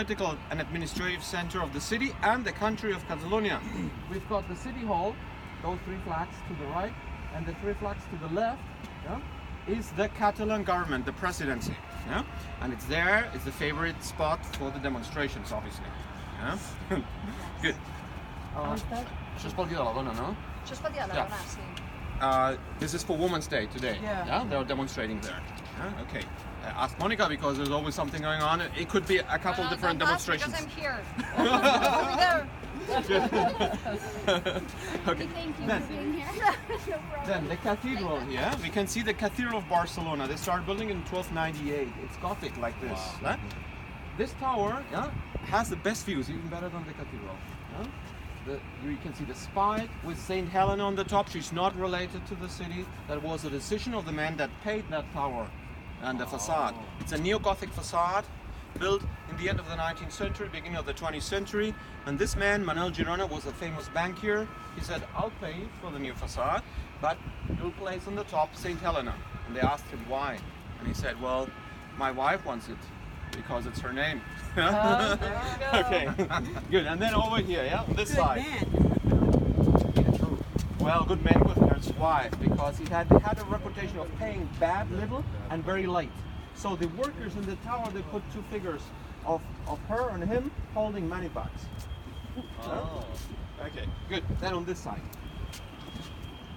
political and administrative center of the city and the country of Catalonia. We've got the city hall, those three flags to the right, and the three flags to the left, yeah, is the Catalan government, the presidency. Yeah? And it's there, it's the favorite spot for the demonstrations, obviously. Yeah? Good. Això és pel dia de la dona, no? Això és pel dia de la dona, sí. This is for Women's Day today. Yeah? They're demonstrating there. Yeah? Okay. Ask Monica because there's always something going on. It could be a couple different demonstrations. Because I'm here. Over there. Okay. Thank you for being here. Then the cathedral here, we can see the Cathedral of Barcelona. They started building in 1298. It's Gothic like this. Wow. Huh? This tower, yeah, has the best views, even better than the cathedral. Yeah? You can see the spire with Saint Helena on the top. She's not related to the city. That was a decision of the man that paid that tower and the facade. It's a neo-Gothic facade built in the end of the 19th century, beginning of the 20th century. And this man, Manuel Girona, was a famous bankier. He said, I'll pay for the new facade, but you'll place on the top St. Helena. And they asked him why. And he said, well, my wife wants it because it's her name. There you go. Okay, good. And then over here, yeah, on this side. Well, good man with his wife, because he had a reputation of paying bad little and very late. So the workers in the tower, they put two figures of her and him holding money bags. Oh. Okay, good. Then on this side,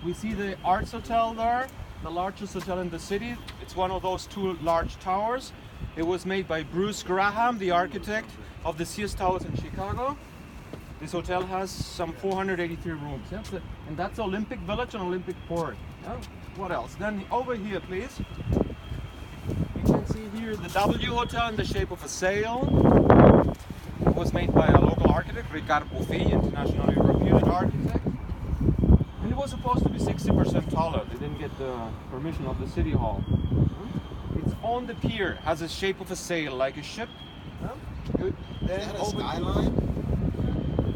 we see the Arts Hotel there, the largest hotel in the city. It's one of those two large towers. It was made by Bruce Graham, the architect of the Sears Towers in Chicago. This hotel has some 483 rooms, yeah? And that's Olympic Village and Olympic Port. Yeah? What else? Then over here, please. You can see here the W Hotel in the shape of a sail. It was made by a local architect, Ricard Bofill, internationally reputed architect. And it was supposed to be 60% taller. They didn't get the permission of the city hall. It's on the pier, has a shape of a sail, like a ship. Good. Then Is that a over skyline?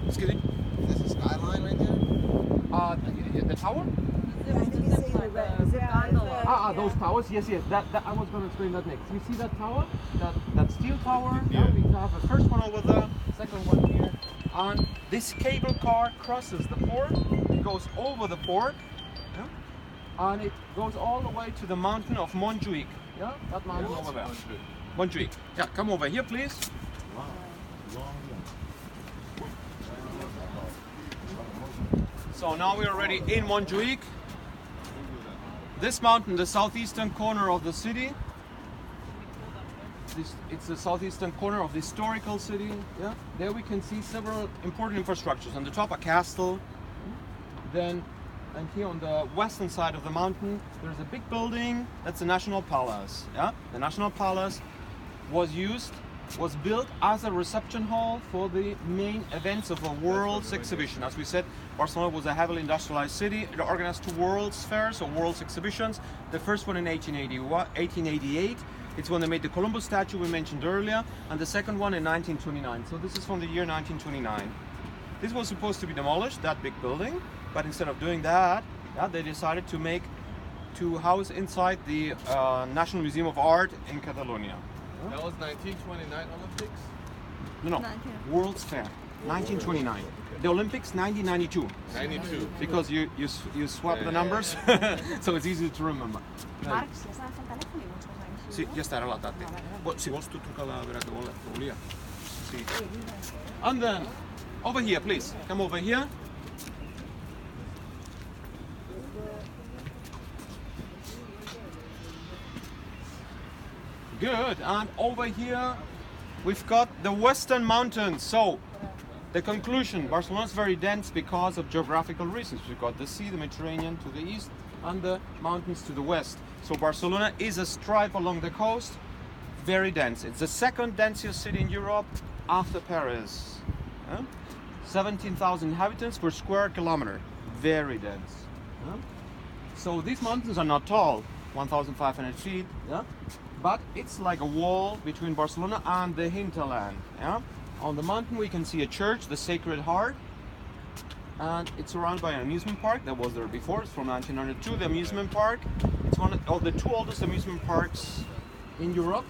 Excuse me? Is this a skyline right there? The tower? Those towers? Yes, yes. That I was going to explain that next. You see that tower? That steel tower? Yeah. We have the first one over there, second one here. And this cable car crosses the port. It goes over the port. Yeah? And it goes all the way to the mountain of Montjuic. Yeah? That mountain over there. Montjuic. Yeah, come over here, please. So now we're already in Montjuic. This mountain, the southeastern corner of the city. It's the southeastern corner of the historical city. Yeah. There we can see several important infrastructures. On the top, a castle. Then, and here on the western side of the mountain, there's a big building. That's the National Palace. Yeah. The National Palace was built as a reception hall for the main events of a World's exhibition. As we said, Barcelona was a heavily industrialized city. It organized two World's fairs or World's exhibitions. The first one in 1888. It's when they made the Columbus statue we mentioned earlier, and the second one in 1929. So this is from the year 1929. This was supposed to be demolished, that big building, but instead of doing that, they decided to house inside the National Museum of Art in Catalonia. That was 1929 Olympics? No, World's Fair, 1929. The Olympics, 1992. 92. Because you swap the numbers, so it's easy to remember. Marc, si has agafat el telèfon i vols posar això? Sí, ja està, ara la tate. Si vols tu truca la vera que volia. Sí. And then, over here, please. Come over here. Good, and over here we've got the Western Mountains. So, the conclusion, Barcelona is very dense because of geographical reasons. We've got the sea, the Mediterranean to the east, and the mountains to the west. So Barcelona is a stripe along the coast, very dense. It's the second densest city in Europe after Paris. 17,000 inhabitants per square kilometer, very dense. So these mountains are not tall, 1,500 feet. But it's like a wall between Barcelona and the hinterland. Yeah? On the mountain we can see a church, the Sacred Heart, and it's surrounded by an amusement park that was there before. It's from 1902, the amusement park. It's one of the two oldest amusement parks in Europe.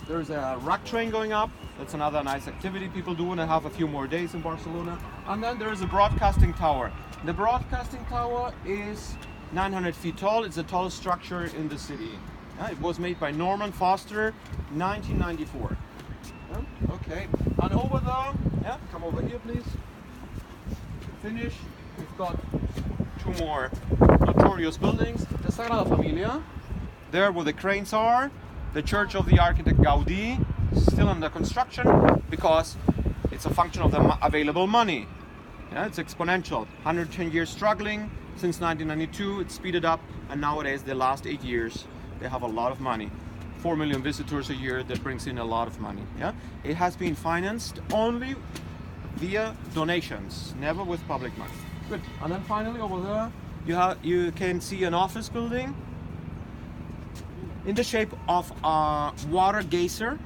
There's a rock train going up That's another nice activity people do when they have a few more days in Barcelona. And then there is a broadcasting tower. The broadcasting tower is 900 feet tall. It's the tallest structure in the city. It was made by Norman Foster, 1994. Okay, and over there, come over here please. Finish, we've got two more notorious buildings. The Sagrada Familia, there where the cranes are. The church of the architect Gaudí, still under construction because it's a function of the available money. It's exponential. 110 years struggling. Since 1992, it's speeded up, and nowadays, the last 8 years, they have a lot of money. 4 million visitors a year, that brings in a lot of money. It has been financed only via donations, never with public money. Good. And then finally over there, you can see an office building in the shape of a water geyser.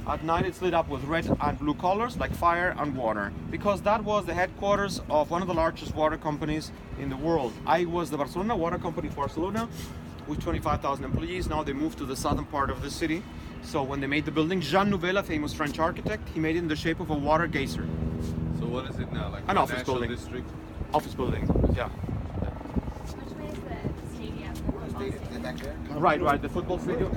At night it's lit up with red and blue colors like fire and water, because that was the headquarters of one of the largest water companies in the world. I was the Barcelona water company for Barcelona with 25,000 employees. Now they moved to the southern part of the city. So when they made the building, Jean Nouvel, a famous French architect, he made it in the shape of a water geyser. So what is it now? Like An office financial building. district? Office building, yeah. Which way is the stadium? The football stadium? Right, the football stadium.